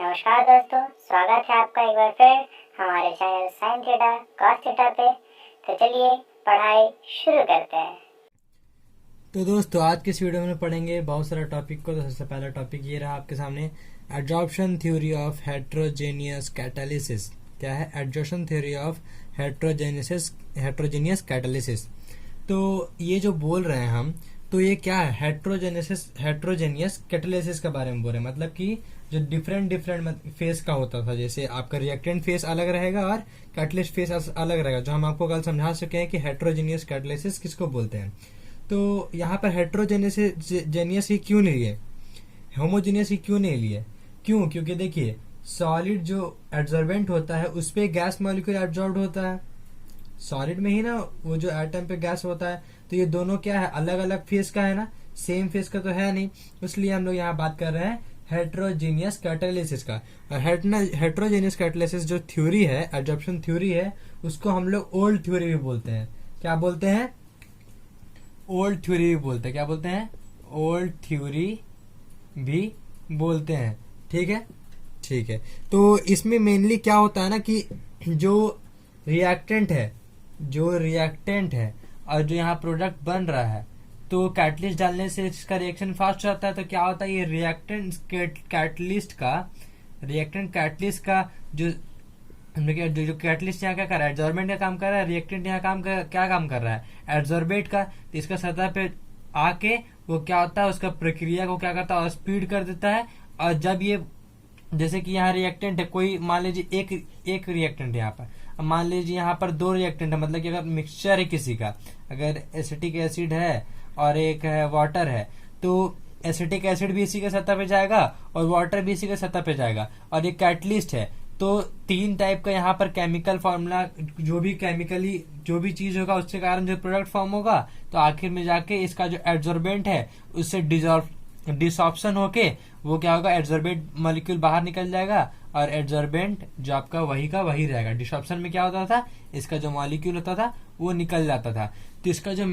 नमस्कार दोस्तों, स्वागत है आपका एक बार फिर हमारे channel sine theta cos theta पे। तो चलिए पढ़ाई शुरू करते हैं। तो दोस्तों आज के इस वीडियो में पढ़ेंगे बहुत सारा टॉपिक को। तो सबसे पहला टॉपिक ये रहा आपके सामने, adsorption theory of heterogeneous catalysis. क्या है? Adsorption theory of heterogeneous catalysis. तो ये जो बोल रहे हैं हम, तो ये क्या है? हेट्रोजेनियस कैटालिसिस के बारे में बोल रहे हैं। मतलब कि जो डिफरेंट फेस का होता था, जैसे आपका रिएक्टेंट फेस अलग रहेगा और कैटलिस्ट फेस अलग रहेगा, जो हम आपको कल समझा चुके हैं कि हेट्रोजेनियस कैटालिसिस किसको बोलते हैं। तो यहाँ पर हेट्रोजेनियस ही क्यों नहीं लिए, होमोजेनियस ही क्यों नहीं लिए? क्यों? क्योंकि देखिए, सॉलिड जो एब्जॉर्बेंट होता है उस पे गैस मॉलिक्यूल एब्जॉर्ब होता है, सॉलिड में ही ना, वो जो एटम पे गैस होता है। तो ये दोनों क्या है? अलग अलग फेस का है ना, सेम फेस का तो है नहीं। इसलिए हम लोग यहाँ बात कर रहे हैं हेट्रोजीनियस कैटालिसिस का। और हेट्रोजीनियस कैटालिसिस जो थ्योरी है, एडजॉर्प्शन थ्योरी है, उसको हम लोग ओल्ड थ्योरी भी बोलते हैं। क्या बोलते हैं? ओल्ड थ्योरी भी बोलते हैं। क्या बोलते हैं? ओल्ड थ्योरी भी बोलते हैं। ठीक है, ठीक है। तो इसमें मेनली क्या होता है ना कि जो रिएक्टेंट है और जो यहाँ प्रोडक्ट बन रहा है, तो कैटलिस्ट डालने से इसका रिएक्शन फास्ट हो जाता है। तो क्या होता है, ये रिएक्टेंट कैटलिस्ट का जो कैटलिस्ट यहाँ क्या कर रहा है? एडजॉर्बेंट का काम कर रहा है। रिएक्टेंट यहाँ क्या काम कर रहा है? एडजॉर्बेट का। तो इसका सतह पे आके वो क्या होता है, उसका प्रक्रिया को क्या करता है, स्पीड कर देता है। और जब ये, जैसे कि यहाँ रिएक्टेंट है, कोई मान लीजिए एक रिएक्टेंट है यहाँ पर, अब मान लीजिए यहाँ पर दो रिएक्टेंट है, मतलब कि अगर मिक्सचर है किसी का, अगर एसिटिक एसिड है और एक है वाटर है, तो एसिटिक एसिड भी इसी के सतह पे जाएगा और वाटर भी इसी के सतह पे जाएगा। और ये कैटलिस्ट है, तो तीन टाइप का यहाँ पर केमिकल फॉर्मूला, जो भी चीज होगा उसके कारण जो प्रोडक्ट फॉर्म होगा, तो आखिर में जाके इसका जो एब्जॉर्बेंट है उससे डिसऑप्शन होके वो क्या होगा, एब्जॉर्बेंट मॉलिक्यूल बाहर निकल जाएगा और एब्जॉर्बेंट जो आपका वही का वही रहेगा। डिसऑप्शन में क्या होता था, इसका जो मॉलिक्यूल होता था वो निकल जाता था। तो इसका जो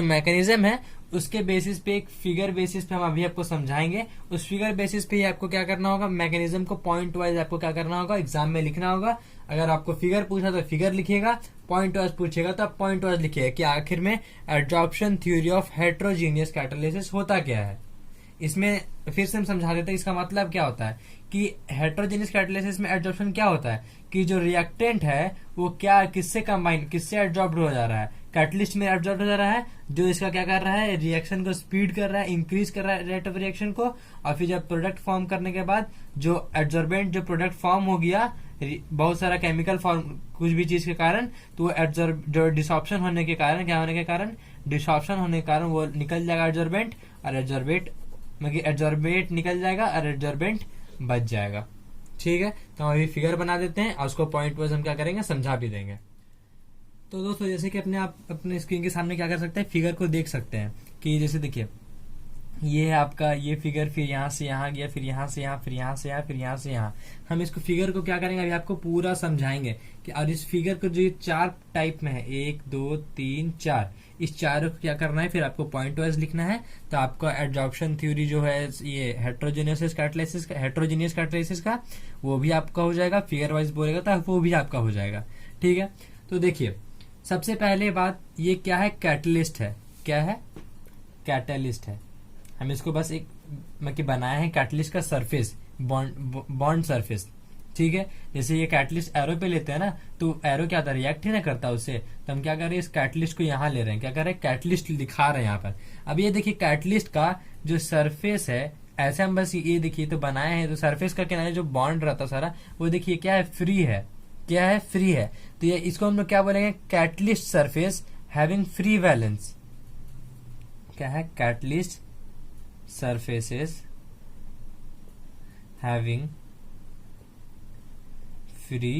मैकेनिज्म है उसके बेसिस पे, एक फिगर बेसिस पे हम अभी आपको समझाएंगे। उस फिगर बेसिस पे ही आपको क्या करना होगा, मैकेनिज्म को पॉइंट वाइज आपको क्या करना होगा, एग्जाम में लिखना होगा। अगर आपको फिगर पूछा तो फिगर लिखिएगा, पॉइंट वाइज पूछेगा तो आप पॉइंट वाइज लिखिएगा कि आखिर में adsorption theory of heterogeneous catalysis होता क्या है। इसमें फिर से हम समझा देते हैं इसका मतलब क्या होता है कि हेट्रोजेनियस कैटालिसिस में एडजॉर्प्शन क्या होता है कि जो रिएक्टेंट है वो क्या, किससे एडजॉर्ब हो जा रहा है, कैटलिस्ट में एब्जॉर्ब हो रहा है, जो इसका क्या कर रहा है, रिएक्शन को स्पीड कर रहा है, इंक्रीज कर रहा है रेट ऑफ रिएक्शन को। और फिर जब प्रोडक्ट फॉर्म करने के बाद जो एब्जॉर्बेंट, जो प्रोडक्ट फॉर्म हो गया बहुत सारा केमिकल फॉर्म, कुछ भी चीज के कारण, तो वो जो डिसऑप्शन होने के कारण, क्या होने के कारण, डिसऑप्शन होने के कारण वो निकल जाएगा एब्जॉर्बेंट, और एब्जॉर्बेट निकल जाएगा और एब्जॉर्बेंट बच जाएगा। ठीक है, तो हम अभी फिगर बना देते हैं और उसको पॉइंट वाइज हम क्या करेंगे, समझा भी देंगे। तो दोस्तों जैसे कि आप अपने स्क्रीन के सामने क्या कर सकते हैं, फिगर को देख सकते हैं कि जैसे देखिए, ये है आपका ये फिगर, फिर यहाँ से यहाँ गया, फिर यहाँ से यहाँ, फिर यहाँ से यहाँ, फिर यहाँ से यहाँ। हम इसको फिगर को क्या करेंगे, अभी आपको पूरा समझाएंगे कि, और इस फिगर को जो चार टाइप में है, 1 2 3 4, इस चारों को क्या करना है, फिर आपको पॉइंट वाइज लिखना है। तो आपका एडजॉर्प्शन थ्योरी जो है ये हेट्रोजेनियस कैटालिसिस का वो भी आपका हो जाएगा, फिगर वाइज बोलेगा तो वो भी आपका हो जाएगा। ठीक है, तो देखिए सबसे पहले बात, ये क्या है, कैटलिस्ट है। क्या है? कैटलिस्ट है। हम इसको बस एक मतलब बनाया है कैटलिस्ट का सरफेस, बॉन्ड सरफेस। ठीक है, जैसे ये कैटलिस्ट एरो पे लेते हैं ना, तो एरो क्या था, रिएक्ट ही ना करता उससे। तो हम क्या कर रहे हैं, इस कैटलिस्ट को यहाँ ले रहे हैं, क्या कर रहे हैं, कैटलिस्ट दिखा रहे हैं यहाँ पर। अब ये देखिए कैटलिस्ट का जो सरफेस है, ऐसे हम बस ये देखिए तो बनाए हैं, तो सरफेस का किनारे जो बॉन्ड रहता सारा, वो देखिए क्या है, फ्री है। क्या है? फ्री है। तो ये इसको हम लोग क्या बोलेंगे, catalyst surface having free valence. क्या है? Catalyst surfaces having free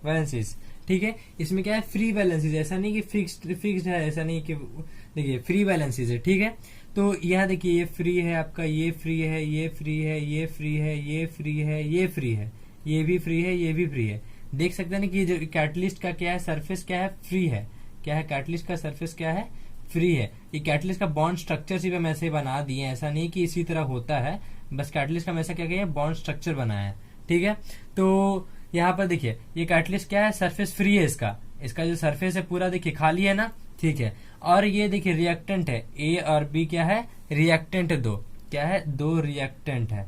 valencies. ठीक है, इसमें क्या है, फ्री वैलेंसीज, ऐसा नहीं कि फिक्स्ड है, ऐसा नहीं कि, देखिए फ्री वैलेंसीज है। ठीक है, तो यहाँ देखिए ये फ्री है आपका, ये फ्री है, ये फ्री है, ये फ्री है, ये फ्री है, ये फ्री है, ये भी फ्री है, ये भी फ्री है। देख सकते हैं ना कि जो कैटलिस्ट का क्या है, सरफेस क्या है, फ्री है। क्या है, कैटलिस्ट का सरफेस क्या है, फ्री है। ये कैटलिस्ट का बॉन्ड स्ट्रक्चर सिर्फ हम ऐसे बना दिए, ऐसा नहीं कि इसी तरह होता है, बस कैटलिस्ट का हम ऐसा क्या किया, बॉन्ड स्ट्रक्चर बनाया है। ठीक है, तो यहाँ पर देखिए ये कैटलिस्ट क्या है, सरफेस फ्री है इसका जो सरफेस है पूरा देखिए खाली है ना। ठीक है, और ये देखिए रिएक्टेंट है, ए और बी क्या है, रिएक्टेंट है दो, क्या है, दो रिएक्टेंट है,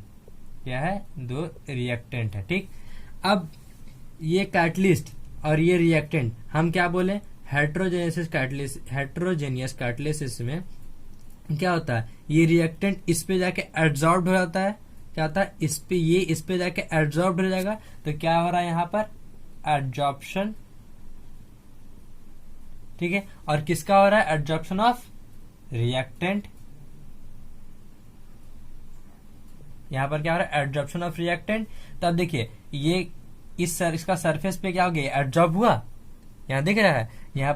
क्या है, दो रिएक्टेंट है। ठीक, अब ये कैटलिस्ट और ये रिएक्टेंट हम क्या बोले, हेट्रोजेनियस कैटलिसिस में क्या होता है, ये रिएक्टेंट इस पे जाके एब्जॉर्ब हो जाता है, क्या होता है, इस पे जाके एब्जॉर्ब हो जाएगा, तो क्या हो रहा है यहाँ पर, एब्जॉर्प्शन। ठीक है, और किसका हो रहा है, एब्जॉर्प्शन ऑफ रिएक्टेंट। यहां पर क्या हो रहा है, एब्जॉर्प्शन ऑफ रिएक्टेंट। तब देखिए ये इसका सरफेस पे क्या हो गया, एब्जॉर्ब हुआ, यहाँ दिख रहा है, यहाँ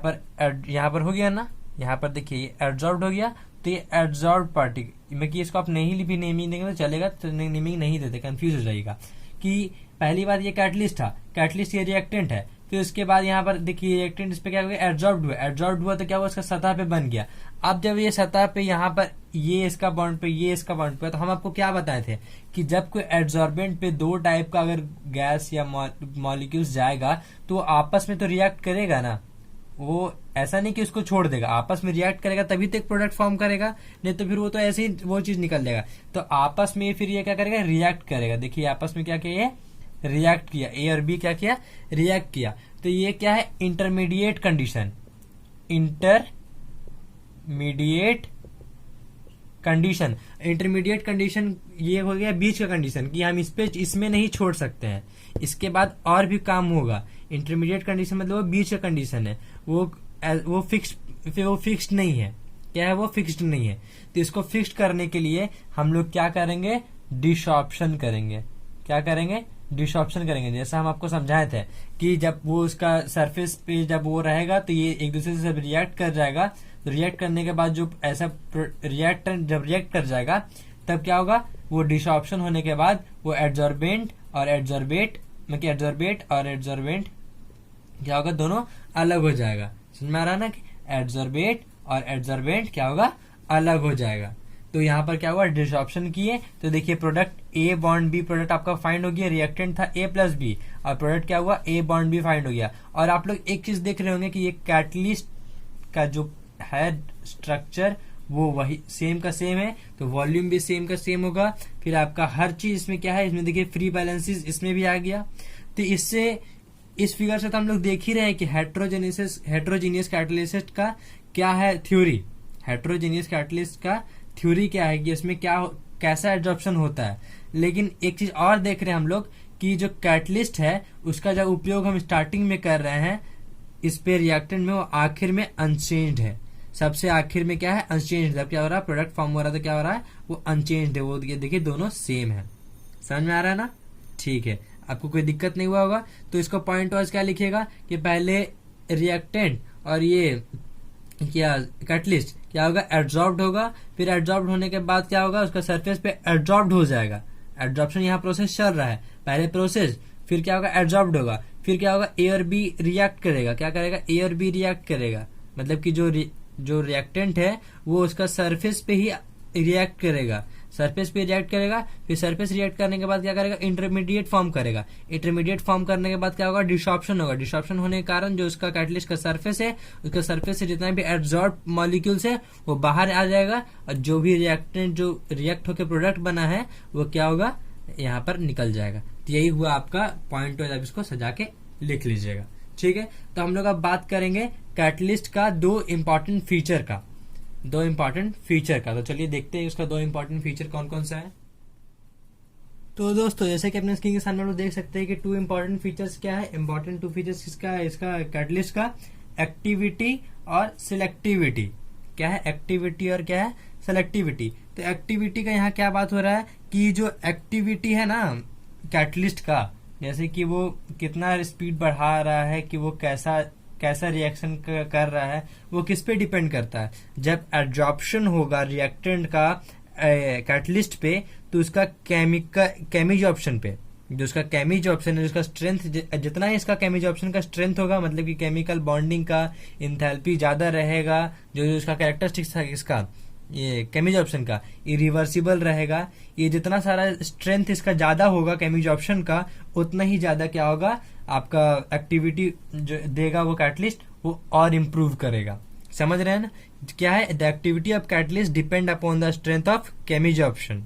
पर हो गया ना, यहाँ पर देखिए ये एब्जॉर्ब हो गया, तो ये एब्जॉर्ब पार्टिकल में कि इसको आप नहीं भी नेमिंग देंगे तो चलेगा, तो नेमिंग नहीं देते कंफ्यूज हो जाएगा। कि पहली बात ये कैटलिस्ट था, कैटलिस्ट ये रिएक्टेंट है, फिर उसके बाद यहाँ पर देखिए रिएक्टेंट इस पे क्या हो गया, एब्जॉर्ब हुआ तो क्या हुआ, उसका सतह पे बन गया। अब जब ये सतह पे यहाँ पर ये इसका बॉन्ड पे, ये इसका बॉन्ड पे, तो हम आपको क्या बताए थे कि जब कोई एब्जॉर्बेंट पे दो टाइप का अगर गैस या मॉलिक्यूल्स जाएगा तो आपस में तो रिएक्ट करेगा ना, वो ऐसा नहीं कि उसको छोड़ देगा, आपस में रिएक्ट करेगा तभी तो एक प्रोडक्ट फॉर्म करेगा, नहीं तो फिर वो तो ऐसे ही वो चीज निकल जाएगा। तो आपस में फिर ये क्या करेगा, रिएक्ट करेगा। देखिए आपस में क्या किया, रिएक्ट किया, ए और बी क्या किया, रिएक्ट किया। तो ये क्या है, इंटरमीडिएट कंडीशन, इंटरमीडिएट कंडीशन ये हो गया बीच का कंडीशन कि हम इसमें नहीं छोड़ सकते हैं, इसके बाद और भी काम होगा। इंटरमीडिएट कंडीशन मतलब वो बीच का कंडीशन है, वो फिक्स्ड नहीं है, क्या है, वो फिक्स्ड नहीं है। तो इसको फिक्स्ड करने के लिए हम लोग क्या करेंगे, डिसऑप्शन करेंगे। क्या करेंगे, डिसऑप्शन करेंगे। जैसा हम आपको समझाए थे कि जब वो उसका सरफेस पे जब वो रहेगा तो ये एक दूसरे से रिएक्ट कर जाएगा, तो रिएक्ट करने के बाद जो ऐसा रिएक्टेंट जब रिएक्ट कर जाएगा तब क्या होगा, वो डिसऑप्शन होने के बाद वो एड्जॉर्बेंट और एड्जॉर्बेट क्या होगा, दोनों अलग हो जाएगा। समझ में आ रहा है ना कि एड्जॉर्बेट और एड्जॉर्बेंट क्या होगा, अलग हो जाएगा। तो यहाँ पर क्या हुआ, डिसऑप्शन किए तो देखिए product A bond B product आपका फाइंड हो गया, रिएक्टेंट था ए प्लस बी और प्रोडक्ट क्या हुआ, ए बॉन्ड बी फाइंड हो गया। और आप लोग एक चीज देख रहे होंगे कि ये कैटलिस्ट का जो है स्ट्रक्चर वो वही सेम का सेम है, तो वॉल्यूम भी सेम का सेम होगा। फिर आपका हर चीज इसमें क्या है, इसमें देखिए फ्री बैलेंसेस इसमें भी आ गया। तो इससे इस फिगर से तो हम लोग देख ही रहे हैं कि हेट्रोजीनियस कैटलिस्ट का क्या है थ्योरी, हेट्रोजीनियस कैटलिस्ट का थ्योरी क्या है कि इसमें कैसा एब्जॉर्प्शन होता है। लेकिन एक चीज और देख रहे हैं हम लोग कि जो कैटलिस्ट है उसका जो उपयोग हम स्टार्टिंग में कर रहे हैं इस पे रिएक्टेंट में, वो आखिर में अनचेंज्ड है। सबसे आखिर में क्या है, अनचेंज्ड। जब क्या हो रहा है, प्रोडक्ट फॉर्म हो रहा है तो क्या हो रहा है, वो अनचेंज्ड है। वो देखिए दोनों सेम है। समझ में आ रहा है ना, ठीक है, आपको कोई दिक्कत नहीं हुआ होगा। तो इसको पॉइंट वाइज क्या लिखेगा कि पहले रिएक्टेंट और ये क्या कैटलिस्ट क्या होगा, एब्जॉर्ब्ड होगा। फिर एब्जॉर्ब्ड होने के बाद क्या होगा, उसका सरफेस पे एब्जॉर्ब्ड हो जाएगा। एब्जॉर्प्शन यहाँ प्रोसेस चल रहा है, पहले प्रोसेस, फिर क्या होगा, एब्जॉर्ब्ड होगा। फिर क्या होगा, ए और बी रिएक्ट करेगा। क्या करेगा, ए और बी रिएक्ट करेगा, मतलब कि जो रिएक्टेंट है वो उसका सरफेस पे ही रिएक्ट करेगा, सरफेस पे रिएक्ट करेगा। फिर सरफेस रिएक्ट करने के बाद क्या करेगा, इंटरमीडिएट फॉर्म करेगा। इंटरमीडिएट फॉर्म करने के बाद क्या होगा, डिसऑप्शन होगा। डिसऑप्शन होने के कारण जो उसका कैटलिस्ट का सरफेस है, उसका सरफेस से जितना भी एब्जॉर्ब मॉलिक्यूल्स है वो बाहर आ जाएगा, और जो भी रिएक्टेंट जो रिएक्ट होकर प्रोडक्ट बना है वो क्या होगा, यहाँ पर निकल जाएगा। तो यही हुआ आपका पॉइंट वाइज, आप इसको सजा के लिख लीजिएगा, ठीक है। तो हम लोग अब बात करेंगे कैटलिस्ट का दो इम्पोर्टेंट फीचर का। तो चलिए देखते हैं उसका दो इम्पोर्टेंट फीचर कौन कौन सा है। तो दोस्तों जैसे कि अपने स्क्रीन के सामने लोग देख सकते हैं कि टू इम्पोर्टेंट फीचर्स क्या है, इम्पोर्टेंट टू फीचर्स किसका है, इसका कैटलिस्ट का एक्टिविटी और सिलेक्टिविटी। क्या है, एक्टिविटी और क्या है, सिलेक्टिविटी। तो एक्टिविटी का यहाँ क्या बात हो रहा है कि जो एक्टिविटी है ना कैटलिस्ट का, जैसे कि वो कितना स्पीड बढ़ा रहा है, कि वो कैसा रिएक्शन कर रहा है, वो किस पे डिपेंड करता है। जब एब्जॉर्प्शन होगा रिएक्टेंट का कैटलिस्ट पे तो उसका केमिजॉर्प्शन पे, जो उसका केमिज ऑप्शन है, उसका स्ट्रेंथ, जितना ही इसका केमिज ऑप्शन का स्ट्रेंथ होगा, मतलब कि केमिकल बॉन्डिंग का इंथैल्पी ज्यादा रहेगा, जो उसका कैरेक्टरिस्टिक्स है इसका ये केमिज ऑप्शन का इरिवर्सिबल रहेगा, ये जितना सारा स्ट्रेंथ इसका ज्यादा होगा केमिज ऑप्शन का, उतना ही ज्यादा क्या होगा आपका एक्टिविटी जो देगा वो कैटलिस्ट वो और इम्प्रूव करेगा। समझ रहे हैं ना? क्या है, the activity of catalyst depend upon the strength of chemisorption.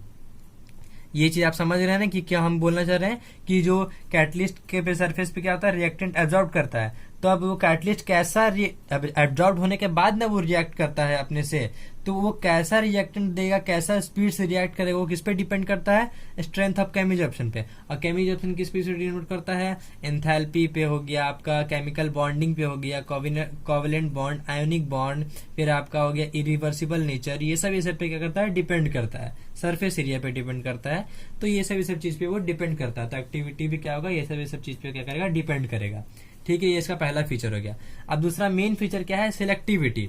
ये चीज आप समझ रहे हैं ना कि क्या हम बोलना चाह रहे हैं कि जो कैटलिस्ट के सरफेस पे क्या होता है, रिएक्टेंट एब्जॉर्ब करता है, तो अब वो कैटलिस्ट कैसा एब्जॉर्ब होने के बाद ना वो रिएक्ट करता है अपने से, तो वो कैसा रिएक्टेंट देगा, कैसा स्पीड से रिएक्ट करेगा, वो किस पे डिपेंड करता है, स्ट्रेंथ ऑफ केमिज ऑप्शन पे। और केमिज ऑप्शन किस पे डिपेंड करता है, एंथैल्पी पे हो गया, आपका केमिकल बॉन्डिंग पे हो गया, कोवेलेंट बॉन्ड, आयोनिक बॉन्ड, फिर आपका हो गया इरिवर्सिबल नेचर, ये सब पे क्या करता है, डिपेंड करता है, सरफेस एरिया पे डिपेंड करता है। तो ये सब चीज पे वो डिपेंड करता है, तो एक्टिविटी भी क्या होगा, ये सब चीज पे क्या करेगा, डिपेंड करेगा। ठीक है, ये इसका पहला फीचर हो गया। अब दूसरा मेन फीचर क्या है, सिलेक्टिविटी।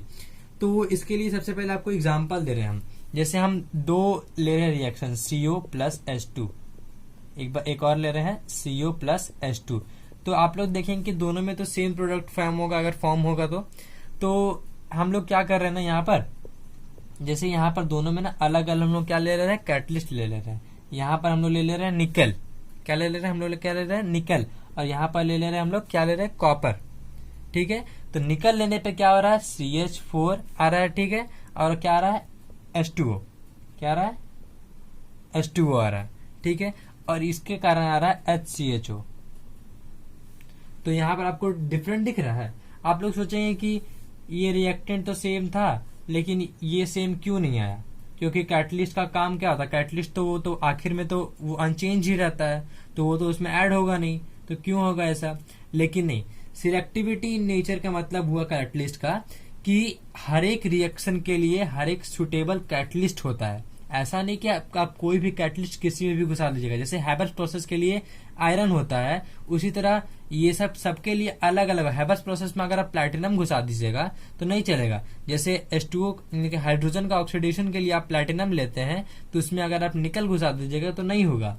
तो इसके लिए सबसे पहले आपको एग्जांपल दे रहे हैं हम, जैसे हम दो ले रहे हैं रिएक्शन CO प्लस H2, एक और ले रहे हैं CO प्लस H2। तो आप लोग देखेंगे कि दोनों में तो सेम प्रोडक्ट फॉर्म होगा, अगर फॉर्म होगा तो हम लोग क्या कर रहे हैं ना, यहाँ पर जैसे यहाँ पर दोनों में ना अलग अलग हम लोग क्या ले रहे हैं, कैटलिस्ट ले रहे हैं। यहाँ पर हम लोग ले रहे हैं निकल, क्या ले रहे हैं हम लोग, क्या ले रहे हैं निकल, और यहाँ पर ले रहे हैं हम लोग क्या ले रहे हैं, कॉपर। ठीक है, तो निकल लेने पे क्या हो रहा है, CH4 आ रहा है। ठीक है, और क्या आ रहा है, H2O, क्या आ रहा है, H2O आ रहा है। ठीक है, और इसके कारण आ रहा है HCHO। तो यहाँ पर आपको डिफरेंट दिख रहा है। आप लोग सोचेंगे कि ये रिएक्टेंट तो सेम था, लेकिन ये सेम क्यों नहीं आया, क्योंकि कैटलिस्ट का काम क्या होता है, कैटलिस्ट तो वो तो आखिर में तो वो अनचेंज ही रहता है, तो वो तो उसमें ऐड होगा नहीं, तो क्यों होगा ऐसा। लेकिन नहीं, सिलेक्टिविटी इन नेचर का मतलब हुआ कैटलिस्ट का कि हर एक रिएक्शन के लिए हर एक सुटेबल कैटलिस्ट होता है। ऐसा नहीं कि आप कोई भी कैटलिस्ट किसी में भी घुसा दीजिएगा। जैसे हैबर्स प्रोसेस के लिए आयरन होता है, उसी तरह ये सब सबके लिए अलग अलग। हैबर्स प्रोसेस में अगर आप प्लैटिनम घुसा दीजिएगा तो नहीं चलेगा। जैसे H2O हाइड्रोजन का ऑक्सीडेशन के लिए आप प्लैटिनम लेते हैं, तो उसमें अगर आप निकल घुसा दीजिएगा तो नहीं होगा।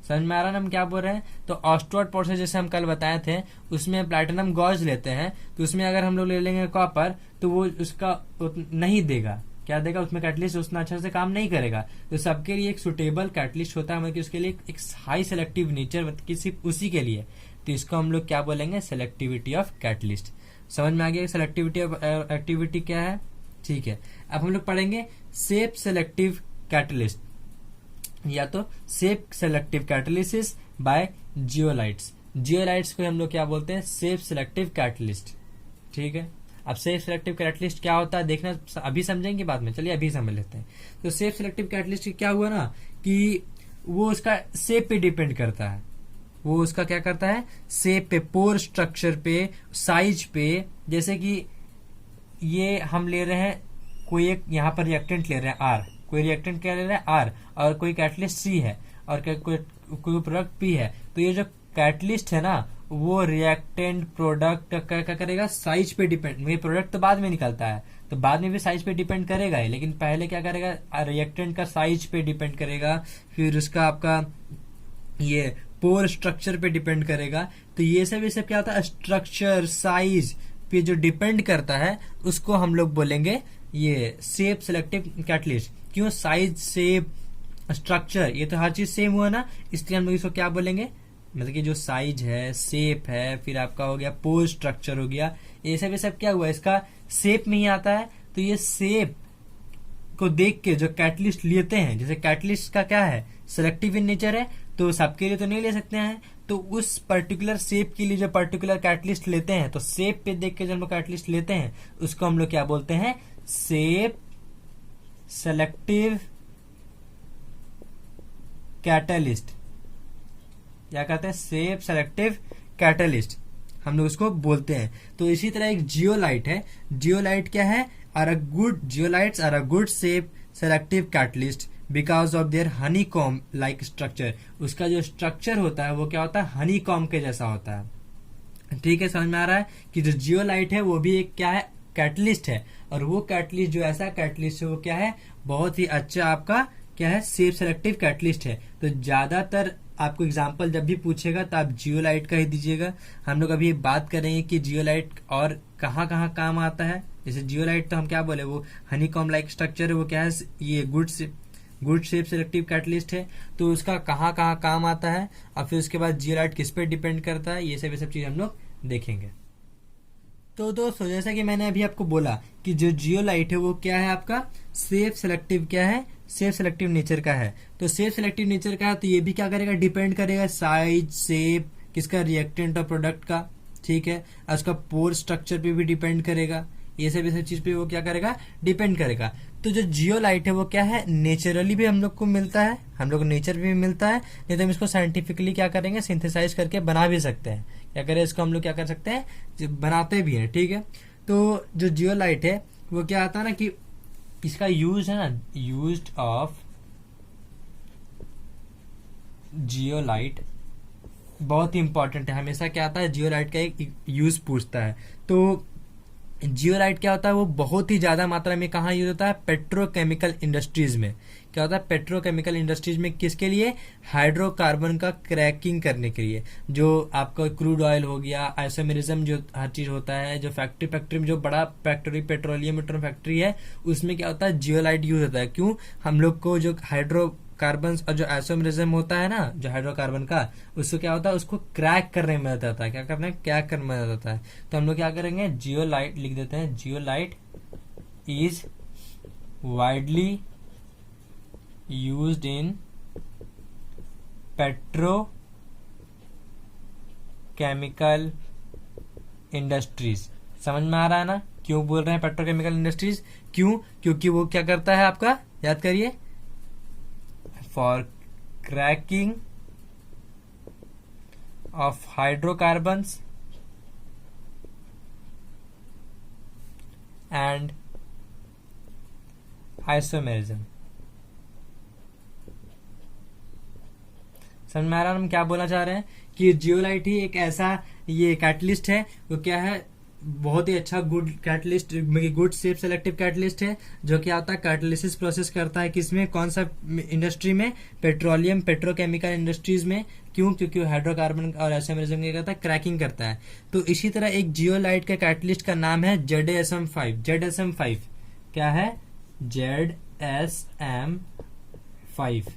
समझ में आ रहा है हम क्या बोल रहे हैं। तो ऑस्टवर्ड प्रोसेस जैसे हम कल बताए थे, उसमें प्लैटिनम गॉज लेते हैं, तो उसमें अगर हम लोग ले लेंगे कॉपर, तो वो उसका नहीं देगा, क्या देगा, उसमें कैटलिस्ट उतना अच्छा से काम नहीं करेगा। तो सबके लिए एक सुटेबल कैटलिस्ट होता है, मतलब कि उसके लिए एक हाई सेलेक्टिव नेचर किसी उसी के लिए। तो इसको हम लोग क्या बोलेंगे, सेलेक्टिविटी ऑफ कैटलिस्ट। समझ में आ गया सेलेक्टिविटी ऑफ एक्टिविटी क्या है। ठीक है, अब हम लोग पढ़ेंगे सेफ सेलेक्टिव कैटलिस्ट, या तो shape selective catalysis by zeolites. Zeolites को हम लोग क्या बोलते हैं, सेफ सेलेक्टिव कैटलिस्ट। ठीक है, अब सेफ सेलेक्टिव कैटलिस्ट क्या होता है देखना, अभी समझेंगे बाद में, चलिए अभी समझ लेते हैं। तो सेफ सेलेक्टिव कैटलिस्ट क्या हुआ ना कि वो उसका शेप पे डिपेंड करता है, वो उसका क्या करता है, शेप पे, पोर स्ट्रक्चर पे, साइज पे। जैसे कि ये हम ले रहे हैं कोई एक यहाँ पर रिएक्टेंट ले रहे हैं R, कोई रिएक्टेंट क्या ले रहा है R, और कोई कैटलिस्ट C है, और कोई प्रोडक्ट P है। तो ये जो कैटलिस्ट है ना, वो रिएक्टेंट प्रोडक्ट क्या करेगा, साइज पे डिपेंड। ये प्रोडक्ट तो बाद में निकलता है, तो बाद में भी साइज पे डिपेंड करेगा ही, लेकिन पहले क्या करेगा, रिएक्टेंट का साइज पे डिपेंड करेगा, फिर उसका आपका ये पोर स्ट्रक्चर पे डिपेंड करेगा। तो ये सब क्या होता है, स्ट्रक्चर साइज पे जो डिपेंड करता है उसको हम लोग बोलेंगे ये सेफ सेलेक्टिव कैटलिस्ट। क्यों, साइज, शेप, स्ट्रक्चर, ये तो हर चीज सेम हुआ ना, इसलिए हम लोग इसको क्या बोलेंगे, मतलब कि जो साइज है, शेप है, फिर आपका हो गया पोर स्ट्रक्चर हो गया, ये सब क्या हुआ, इसका शेप में ही आता है। तो ये शेप को देख के जो कैटलिस्ट लेते हैं, जैसे कैटलिस्ट का क्या है, सेलेक्टिव इन नेचर है, तो सबके लिए तो नहीं ले सकते हैं, तो उस पर्टिकुलर शेप के लिए जो पर्टिकुलर कैटलिस्ट लेते हैं, तो शेप पे देख के जो हम लोग कैटलिस्ट लेते हैं उसको हम लोग क्या बोलते हैं, शेप सेलेक्टिव कैटलिस्ट। क्या कहते हैं, शेप सेलेक्टिव कैटलिस्ट हम लोग उसको बोलते हैं। तो इसी तरह एक जियोलाइट है, जियोलाइट क्या है, zeolites are a good shape selective catalyst because of their honeycomb like structure. उसका जो स्ट्रक्चर होता है वो क्या होता है, हनी कॉम के जैसा होता है। ठीक है, समझ में आ रहा है कि जो जियोलाइट है वो भी एक क्या है, कैटलिस्ट है, और वो कैटलिस्ट जो ऐसा कैटलिस्ट है वो क्या है, बहुत ही अच्छा आपका क्या है, सेफ सेलेक्टिव कैटलिस्ट है। तो ज्यादातर आपको एग्जाम्पल जब भी पूछेगा तो आप जियोलाइट का ही दीजिएगा। हम लोग अभी बात करेंगे कि जियोलाइट और कहाँ कहाँ काम आता है। जैसे जियोलाइट तो हम क्या बोले, वो हनीकॉम लाइक स्ट्रक्चर है, वो क्या है, ये गुड शेप सिलेक्टिव कैटलिस्ट है, तो उसका कहाँ कहाँ काम आता है, और फिर उसके बाद जियोलाइट किस पे डिपेंड करता है, ये सब चीज हम लोग देखेंगे। तो दोस्तों जैसा कि मैंने अभी आपको बोला कि जो जियोलाइट है वो क्या है आपका सेफ सिलेक्टिव, क्या है, सेफ सिलेक्टिव नेचर का है। तो सेफ सिलेक्टिव नेचर का है तो ये भी क्या करेगा, डिपेंड करेगा साइज, शेप, किसका, रिएक्टेंट और प्रोडक्ट का, ठीक है, और उसका पोर स्ट्रक्चर पे भी डिपेंड करेगा, ये सब चीज पे वो क्या करेगा, डिपेंड करेगा। तो जो जियोलाइट है वो क्या है, नेचुरली भी हम लोग को मिलता है, हम लोग को नेचर भी मिलता है, नहीं तो हम इसको साइंटिफिकली क्या करेंगे, सिंथेसाइज करके बना भी सकते हैं। क्या करें, इसको हम लोग क्या कर सकते हैं, बनाते भी हैं, ठीक है। तो जो जियोलाइट है वो क्या आता है ना कि इसका यूज है ना, यूज ऑफ जियोलाइट बहुत ही इंपॉर्टेंट है। हमेशा क्या आता है, जियोलाइट का एक यूज पूछता है। तो जियोलाइट क्या होता है, वो बहुत ही ज्यादा मात्रा में कहाँ यूज होता है, पेट्रोकेमिकल इंडस्ट्रीज में। क्या होता है, पेट्रोकेमिकल इंडस्ट्रीज में, किसके लिए, हाइड्रोकार्बन का क्रैकिंग करने के लिए। जो आपका क्रूड ऑयल हो गया, आइसोमेरिज्म जो हर चीज होता है, जो फैक्ट्री में जो बड़ा फैक्ट्री, पेट्रोलियम फैक्ट्री है, उसमें क्या होता है, जियोलाइट यूज होता है। क्यों, हम लोग को जो हाइड्रोकार्बन और जो आइसोमेरिज्म होता है ना, जो हाइड्रोकार्बन का, उसको क्या होता है, उसको क्रैक करने में मदद आता है। क्या करना है, क्रैक करने में मदद आता है। तो हम लोग क्या करेंगे, जियोलाइट लिख देते हैं, zeolite is widely used in petrochemical industries. समझ में आ रहा है ना, क्यों बोल रहे हैं पेट्रोकेमिकल इंडस्ट्रीज, क्यों, क्योंकि वो क्या करता है आपका, याद करिए, for cracking of hydrocarbons and isomerism. समझ में आ रहा है हम क्या बोलना चाह रहे हैं, कि जियोलाइट ही एक ऐसा ये कैटलिस्ट है, वो क्या है, बहुत ही अच्छा good catalyst, good shape selective catalyst है, जो क्या होता है, कैटलिसिस प्रोसेस करता है, किसमें, कौन सा इंडस्ट्री में, पेट्रोलियम पेट्रोकेमिकल इंडस्ट्रीज में। क्यों, क्योंकि हाइड्रोकार्बन और आइसोमेरिज्म क्या करता है, क्रैकिंग करता है। तो इसी तरह एक जियोलाइट का कैटलिस्ट का नाम है ZSM5। ZSM5 क्या है, ZSM5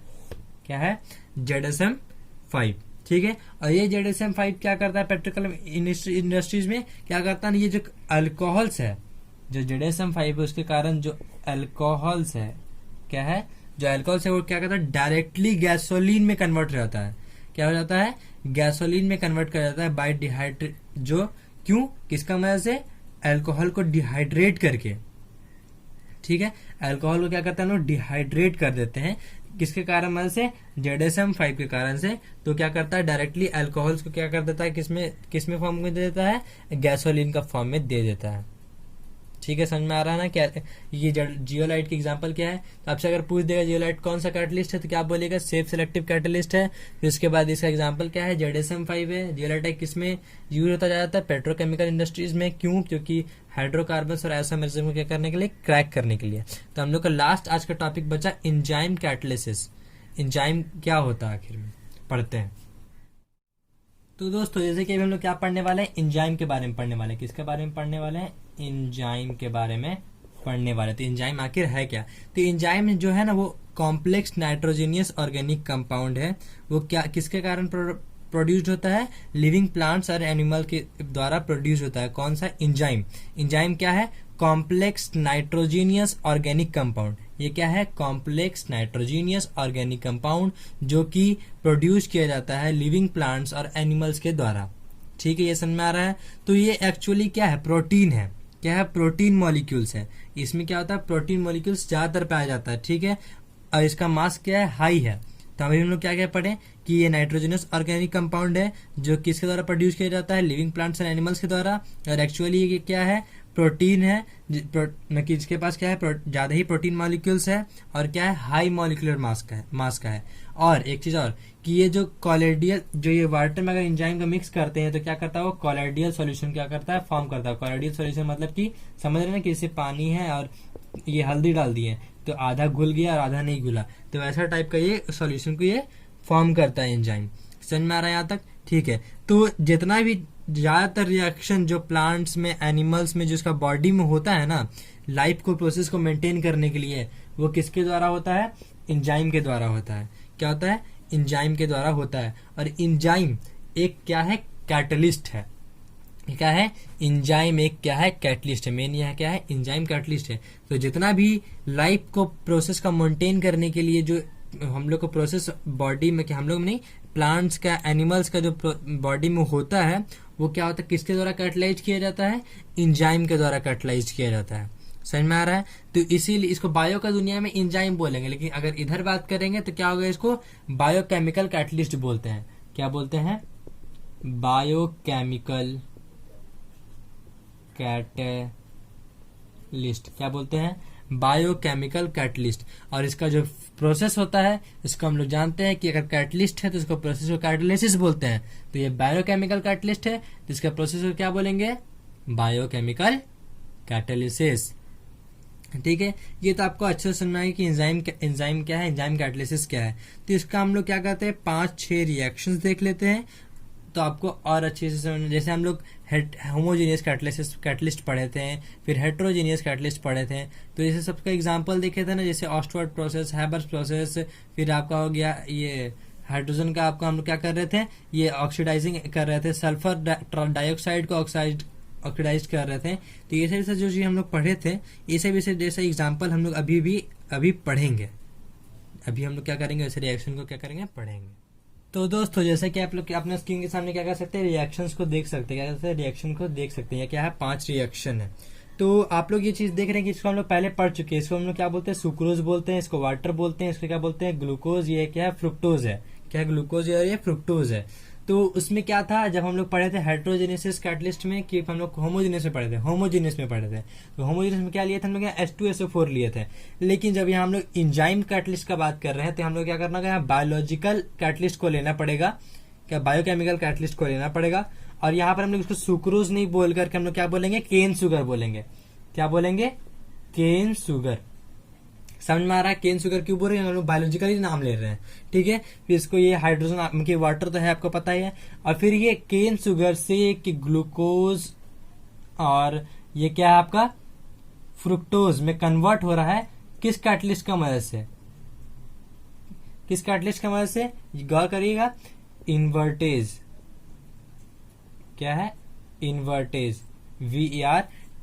क्या है, ZSM5, ठीक है। और ये ZSM5 क्या करता है, पेट्रोकेमिकल इंडस्ट्रीज में क्या करता है, ये जो अल्कोहल्स है, जो ZSM5 है, उसके कारण जो अल्कोहल्स है, क्या है, जो अल्कोहल्स है वो क्या करता है, डायरेक्टली गैसोलीन में कन्वर्ट हो जाता है। क्या हो जाता है, गैसोलीन में कन्वर्ट कर जाता है बाय डिहाइड्रेट, जो क्यों, किसका मदद से, अल्कोहल को डिहाइड्रेट करके, ठीक है, अल्कोहल को क्या करते हैं, लोग डिहाइड्रेट कर देते हैं, किसके कारण मदद से, ZSM5 के कारण से। तो क्या करता है, डायरेक्टली अल्कोहल्स को क्या कर देता है, किसमें फॉर्म में दे देता है, गैसोलीन का फॉर्म में दे देता है। ठीक है, समझ में आ रहा है ना, क्या ये जियोलाइट की एग्जांपल क्या है। तो आपसे अगर पूछ देगा जियोलाइट कौन सा कैटलिस्ट है, तो क्या बोलेगा, सेफ सिलेक्टिव कैटलिस्ट है। फिर उसके बाद इसका एग्जांपल क्या है, ZSM5 है। जियोलाइट किसमें यूज होता जाता है, पेट्रोकेमिकल इंडस्ट्रीज में। क्यों, क्योंकि हाइड्रोकार्बन और आइसोमेरिज्म को क्या करने के लिए, क्रैक करने के लिए। तो हम लोग का लास्ट आज का टॉपिक बचा एंजाइम कैटलिसिस। एंजाइम क्या होता है आखिर में, पढ़ते हैं। तो दोस्तों जैसे कि अभी हम लोग क्या पढ़ने वाले हैं, एंजाइम के बारे में पढ़ने वाले हैं। किसके बारे में पढ़ने वाले हैं, एंजाइम के बारे में पढ़ने वाले। तो एंजाइम आखिर है क्या। तो एंजाइम जो है ना, वो कॉम्प्लेक्स नाइट्रोजीनियस ऑर्गेनिक कंपाउंड है। वो क्या, किसके कारण प्रोड्यूस्ड होता है, लिविंग प्लांट्स और एनिमल के द्वारा प्रोड्यूस होता है। कौन सा, एंजाइम। एंजाइम क्या है, कॉम्प्लेक्स नाइट्रोजीनियस ऑर्गेनिक कंपाउंड। ये क्या है, कॉम्प्लेक्स नाइट्रोजीनियस ऑर्गेनिक कंपाउंड, जो कि प्रोड्यूस किया जाता है लिविंग प्लांट्स और एनिमल्स के द्वारा। ठीक है, ये समझ में आ रहा है। तो ये एक्चुअली क्या है, प्रोटीन है। क्या है, प्रोटीन मॉलिक्यूल्स है। इसमें क्या होता है, प्रोटीन मॉलिक्यूल्स ज्यादातर पाया जाता है। ठीक है, और इसका मास क्या है, हाई है। तो अभी हम लोग क्या क्या पढ़े कि ये नाइट्रोजनस ऑर्गेनिक कंपाउंड है, जो किसके द्वारा प्रोड्यूस किया जाता है, लिविंग प्लांट्स एंड एनिमल्स के द्वारा। और एक्चुअली ये क्या है, प्रोटीन है, कि इसके पास क्या है, ज्यादा ही प्रोटीन मॉलिक्यूल्स है, और क्या है, हाई मॉलिक्यूलर मास का है। और एक चीज और कि ये जो कॉलोइडियल, जो ये वाटर में अगर एंजाइम का मिक्स करते हैं तो क्या करता है, वो कॉलोइडियल सॉल्यूशन क्या करता है, फॉर्म करता है। कॉलोइडियल सॉल्यूशन मतलब कि समझ रहे हैं ना, कि इससे पानी है और ये हल्दी डाल दी है, तो आधा घुल गया और आधा नहीं घुला, तो वैसा टाइप का ये सॉल्यूशन को ये फॉर्म करता है एंजाइम। समझ में आ रहा है यहाँ तक? ठीक है, तो जितना भी ज्यादातर रिएक्शन जो प्लांट्स में, एनिमल्स में, जो इसका बॉडी में होता है ना, लाइफ को, प्रोसेस को मेंटेन करने के लिए, वो किसके द्वारा होता है? एंजाइम के द्वारा होता है। क्या होता है? एंजाइम के द्वारा होता है। और एंजाइम एक क्या है? कैटलिस्ट है। क्या है? एंजाइम एक क्या है? कैटलिस्ट है। मेन यह क्या है? एंजाइम कैटलिस्ट है। तो जितना भी लाइफ को, प्रोसेस का मेंटेन करने के लिए जो हम लोग को प्रोसेस बॉडी में, क्या हम लोग नहीं, प्लांट्स का, एनिमल्स का जो बॉडी में होता है, वो क्या होता है? किसके द्वारा कैटलाइज किया जाता है? एंजाइम के द्वारा कैटलाइज किया जाता है। समझ में आ रहा है? तो इसीलिए इसको बायो का दुनिया में एंजाइम बोलेंगे, लेकिन अगर इधर बात करेंगे तो क्या होगा? इसको बायोकेमिकल कैटलिस्ट बोलते हैं। क्या बोलते हैं? Biochemical catalyst. क्या बोलते हैं? Biochemical catalyst. और इसका जो प्रोसेस होता है, इसको हम लोग जानते हैं कि अगर कैटलिस्ट है तो इसको प्रोसेस को कैटालिसिस बोलते हैं। तो ये बायोकेमिकल कैटलिस्ट है, तो इसका प्रोसेस को क्या बोलेंगे? Biochemical catalysis. ठीक है, ये तो आपको अच्छे से समझना है कि एंजाइम क्या है, एंजाइम कैटालिसिस क्या है। तो इसका हम लोग क्या करते हैं? 5-6 रिएक्शंस देख लेते हैं, तो आपको और अच्छे से समझ। जैसे हम लोग होमोजीनियस कैटलिस्ट पढ़े थे, फिर हेट्रोजीनियस कैटलिस्ट पढ़े थे, तो जैसे सबका एग्जांपल देखे थे ना, जैसे ऑस्टवर्ड प्रोसेस, हैबर्स प्रोसेस, फिर आपका हो गया ये हाइड्रोजन का, आपका हम लोग क्या कर रहे थे? ये ऑक्सीडाइजिंग कर रहे थे, सल्फर डाइऑक्साइड को ऑक्सीडाइज कर रहे थे। तो ये सब जो चीज हम लोग पढ़े थे, ये सब जैसा एग्जाम्पल हम लोग अभी पढ़ेंगे। अभी हम लोग क्या करेंगे? वैसे रिएक्शन को क्या करेंगे? पढ़ेंगे। तो दोस्तों, जैसे कि आप लोग अपने स्क्रीन के सामने क्या कर सकते हैं? रिएक्शंस को देख सकते हैं। क्या करते हैं? रिएक्शन को देख सकते हैं। क्या है? 5 रिएक्शन है। तो आप लोग ये चीज देख रहे हैं कि इसको हम लोग पहले पढ़ चुके हैं। इसको हम लोग क्या बोलते हैं? सुक्रोज बोलते हैं, इसको वाटर बोलते हैं, इसको क्या बोलते हैं? ग्लूकोज। ये क्या है? फ्रुक्टोज है। क्या है? ग्लूकोज और ये फ्रुक्टोज है। तो उसमें क्या था, जब हम लोग पढ़े थे हेट्रोजेनेसिस कैटलिस्ट में, कि हम लोग होमोजेनियस में पढ़े थे, होमोजेनियस में पढ़े थे। तो होमोजेनियस में क्या लिए थे हम लोग? H2SO4 लिए थे। लेकिन जब यहाँ हम लोग एंजाइम कैटलिस्ट का बात कर रहे हैं, तो हम लोग क्या करना है? बायोलॉजिकल कैटलिस्ट को लेना पड़ेगा। क्या? बायोकेमिकल कैटलिस्ट को लेना पड़ेगा। और यहाँ पर हम लोग इसको सुक्रोज नहीं बोल करके हम लोग क्या बोलेंगे? केन शुगर बोलेंगे। क्या बोलेंगे? Cane sugar. समझ में आ रहा है? केन शुगर क्यों बोल रहे हैं? हम लोग बायोलॉजिकली नाम ले रहे हैं। ठीक है, फिर इसको ये हाइड्रोजन की वाटर तो है, आपको पता ही है। और फिर ये केन शुगर से कि ग्लूकोज और ये क्या है आपका? फ्रुक्टोज में कन्वर्ट हो रहा है। किस कैटलिस्ट का मदद से? किस कैटलिस्ट का मदद से? गौर करिएगा, इन्वर्टेज। क्या है? इन्वर्टेज।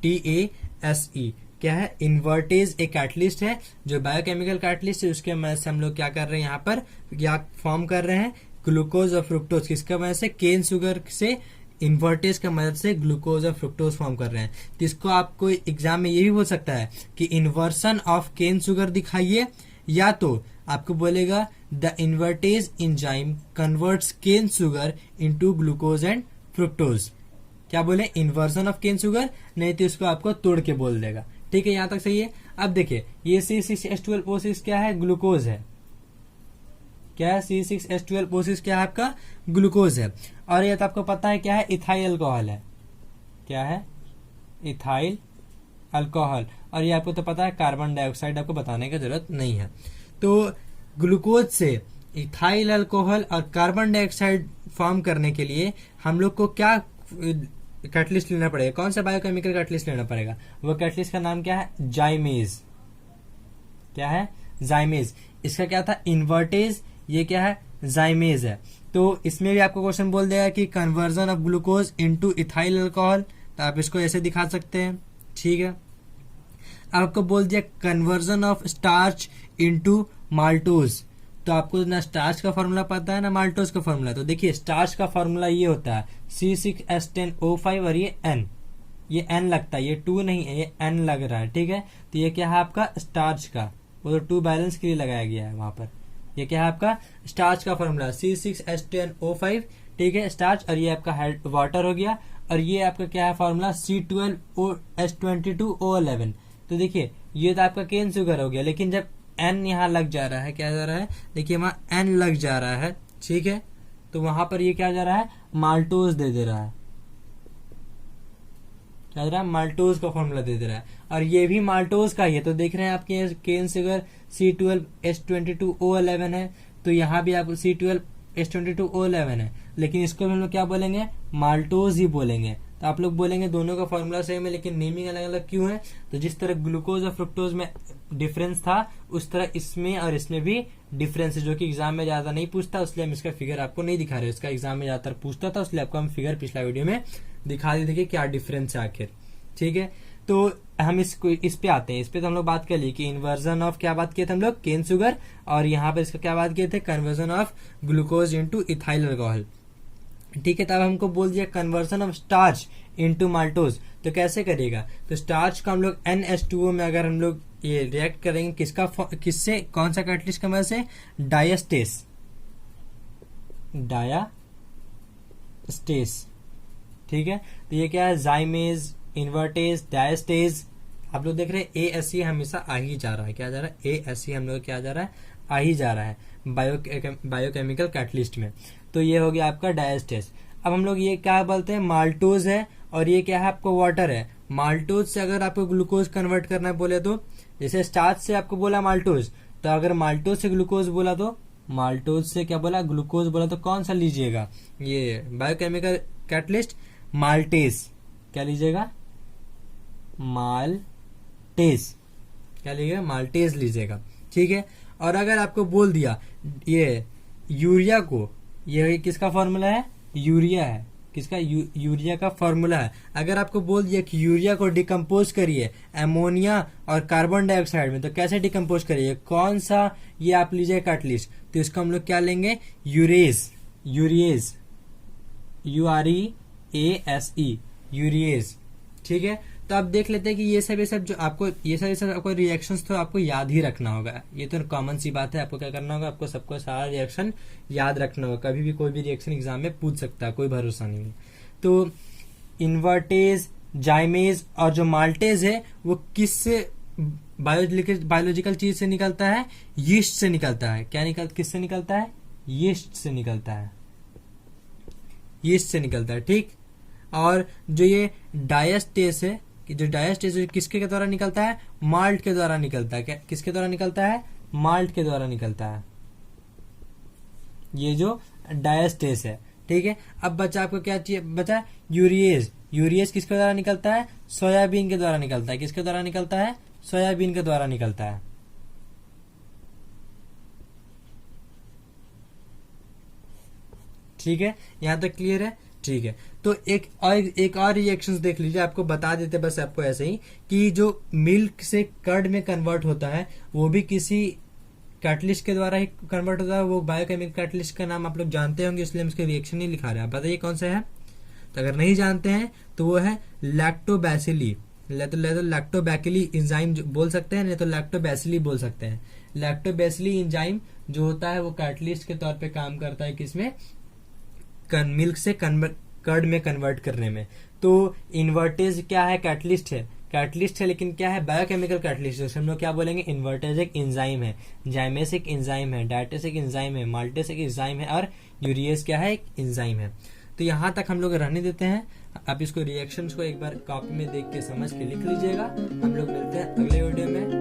VERTASE। क्या है? इन्वर्टेज एक कैटलिस्ट है जो बायोकेमिकल कैटलिस्ट है। उसके मदद से हम लोग क्या कर रहे हैं? यहाँ पर क्या फॉर्म कर रहे हैं? ग्लूकोज और फ्रुक्टोज। किसका मदद से? केन शुगर से इन्वर्टेज का मदद से ग्लूकोज और फ्रुक्टोज फॉर्म कर रहे हैं। तो इसको आपको एग्जाम में ये भी बोल सकता है कि इन्वर्सन ऑफ केन शुगर दिखाइए, या तो आपको बोलेगा the invertase enzyme converts cane sugar into glucose and fructose. क्या बोले? इन्वर्सन ऑफ केन शुगर, नहीं तो इसको आपको तोड़ के बोल देगा। ठीक है, यहां तक सही है। अब देखिए, ये C6H12O6 क्या है? ग्लूकोज है। क्या है? C6H12O6 क्या है? आपका ग्लूकोज है। और ये तो आपको पता है क्या है? इथाइल अल्कोहल है। क्या है? Ethyl alcohol. और ये आपको तो पता है कार्बन डाइऑक्साइड, आपको बताने की जरूरत नहीं है। तो ग्लूकोज से इथाइल अल्कोहल और कार्बन डाइऑक्साइड फॉर्म करने के लिए हम लोग को क्या कैटलिस्ट लेना पड़ेगा? कौन सा बायोकेमिकल कैटलिस्ट लेना पड़ेगा? वो कैटलिस्ट का नाम क्या है? जाइमेज। क्या है? जाइमेज। इसका क्या था? इन्वर्टेज। ये क्या है? जाइमेज है। तो इसमें भी आपको क्वेश्चन बोल देगा कि conversion of glucose into ethyl alcohol, तो आप इसको ऐसे दिखा सकते हैं। ठीक है, आपको बोल दिया conversion of starch into maltose, तो आपको ना स्टार्च का फॉर्मूला पता है ना माल्टोज का फॉर्मूला। तो देखिए, स्टार्च का फॉर्मूला ये होता है C6H10O5 और ये N, ये N लगता है, ये 2 नहीं है, ये N लग रहा है। ठीक है, तो ये क्या है आपका? स्टार्च का, वो तो 2 बैलेंस के लिए लगाया गया है वहां पर। ये क्या है आपका? स्टार्च का फॉर्मूला C6H10O5। ठीक है, स्टार्च। और ये आपका वाटर हो गया। और ये आपका क्या है फॉर्मूला? C12H22O11। तो देखिए, ये तो आपका केन शुगर हो गया, लेकिन जब N यहाँ लग जा रहा है, क्या जा रहा है? देखिए, वहां N लग जा रहा है। ठीक है, तो वहां पर ये क्या जा रहा है? माल्टोज दे दे रहा है। क्या दे रहा है? माल्टोज का फॉर्मूला दे दे रहा है। और ये भी माल्टोज का ही है। तो देख रहे हैं आपके केन शुगर C12H22O11 है, तो यहाँ भी आप C12 H22O11 है, लेकिन इसको भी हम लोग क्या बोलेंगे, माल्टोज ही बोलेंगे। तो आप लोग बोलेंगे दोनों का फॉर्मूला सेम है लेकिन नेमिंग अलग अलग क्यों है? तो जिस तरह ग्लूकोज और फ्रुक्टोज में डिफरेंस था उस तरह इसमें और इसमें भी डिफरेंस है, जो कि एग्जाम में ज्यादा नहीं पूछता, इसलिए हम इसका फिगर आपको नहीं दिखा रहे। इसका एग्जाम में ज्यादातर पूछता था, इसलिए आपको हम फिगर पिछला वीडियो में दिखा देते कि क्या डिफरेंस है आखिर। ठीक है, तो हम इस पे आते हैं। इस पे तो हम लोग बात कर ली कि इन्वर्जन ऑफ क्या बात किए थे हम लोग, केन शुगर, और यहाँ पर इसका क्या बात किए थे, conversion of glucose into ethyl alcohol. ठीक है, तब हमको बोल दिया conversion of starch into maltose, तो कैसे करिएगा? तो स्टार्च को हम लोग NH2O में अगर हम लोग ये रिएक्ट करेंगे किससे, कौन सा कैटलिस्ट की मदद से, डायस्टेस, ठीक है। तो ये क्या है, जाइमेज, इन्वर्टेज, डायस्टेज। आप लोग देख रहे हैं ASE हमेशा आ ही जा रहा है, क्या जा रहा है, ASE हम लोग क्या जा रहा है, आ ही जा रहा है बायोकेमिकल कैटलिस्ट में। तो ये हो गया आपका डायस्टेज। अब हम लोग ये क्या बोलते हैं, माल्टोज है, और ये क्या है आपको, वाटर है। माल्टोज से अगर आपको ग्लूकोज कन्वर्ट करना है बोले तो, जैसे स्टार्च से आपको बोला माल्टोज, तो अगर माल्टोज से ग्लूकोज बोला तो, माल्टोज से क्या बोला, ग्लूकोज बोला, तो कौन सा लीजिएगा, ये बायोकेमिकल कैटलिस्ट माल्टेज, क्या लीजिएगा, माल्टेज, क्या लीजिएगा, माल्टेज लीजिएगा। ठीक है, और अगर आपको बोल दिया ये यूरिया को, ये किसका फॉर्मूला है, यूरिया है, किसका, यूरिया का फॉर्मूला है। अगर आपको बोल दिया कि यूरिया को डिकम्पोज करिए अमोनिया और कार्बन डाइऑक्साइड में, तो कैसे डिकम्पोज करिए, कौन सा, ये आप लीजिए कैटलिस्ट, तो इसको हम लोग क्या लेंगे, यूरेज, UREASE, यूरिएज। ठीक है, तो आप देख लेते हैं कि ये सब जो आपको आपको रिएक्शंस तो आपको याद ही रखना होगा। ये तो कॉमन सी बात है, आपको क्या करना होगा, आपको सबको सारा रिएक्शन याद रखना होगा। कभी भी कोई भी रिएक्शन एग्जाम में पूछ सकता है, कोई भरोसा नहीं है। तो इन्वर्टेज, जाइमेज और जो माल्टेज है वो किससे, बायोलॉजिकल चीज से निकलता है, यीस्ट से निकलता है। किससे निकलता है, यीस्ट से निकलता है, यीस्ट से निकलता है। ठीक, और जो ये डायस्टेस है, कि जो डायस्टेस किसके के द्वारा निकलता है, माल्ट के द्वारा निकलता है। किसके द्वारा निकलता है, माल्ट के द्वारा निकलता है, ये जो डायस्टेस है। ठीक है, अब बचा आपको क्या चाहिए, बचा यूरिएज किसके द्वारा निकलता है, सोयाबीन के द्वारा निकलता है। किसके द्वारा निकलता है, सोयाबीन के द्वारा निकलता है। ठीक है, यहां तक क्लियर है। ठीक है, तो एक और रिएक्शंस देख लीजिए, आपको बता देते बस आपको ऐसे ही, कि जो मिल्क से कर्ड में कन्वर्ट होता है वो भी किसी कैटलिस्ट के द्वारा ही कन्वर्ट होता है। वो बायोकेमिकल कैटलिस्ट का नाम आप लोग जानते होंगे, इसलिए हम इसके रिएक्शन नहीं लिखा रहे हैं। बताइए कौन सा है, तो अगर नहीं जानते हैं तो वो है लैक्टोबैसिली, लैक्टोबैसिली एंजाइम बोल सकते हैं, नहीं तो लैक्टोबैसिली बोल सकते हैं। लैक्टोबैसिली एंजाइम जो होता है वो कैटलिस्ट के तौर पे काम करता है, किसमें, मिल्क से कर्ड में कन्वर्ट करने में। तो इन्वर्टेज क्या है, कैटलिस्ट है, लेकिन क्या है, बायोकेमिकल कैटलिस्ट। हम लोग क्या बोलेंगे, इन्वर्टेज एक एंजाइम है, जाइमेस एक एंजाइम है, डायटेस एक एंजाइम है, माल्टेस एक एंजाइम है, और यूरिएज क्या है, एक एंजाइम है। तो यहाँ तक हम लोग रहने देते हैं। आप इसको रिएक्शंस को एक बार कॉपी में देख के समझ के लिख लीजिएगा। हम लोग मिलते हैं अगले वीडियो में।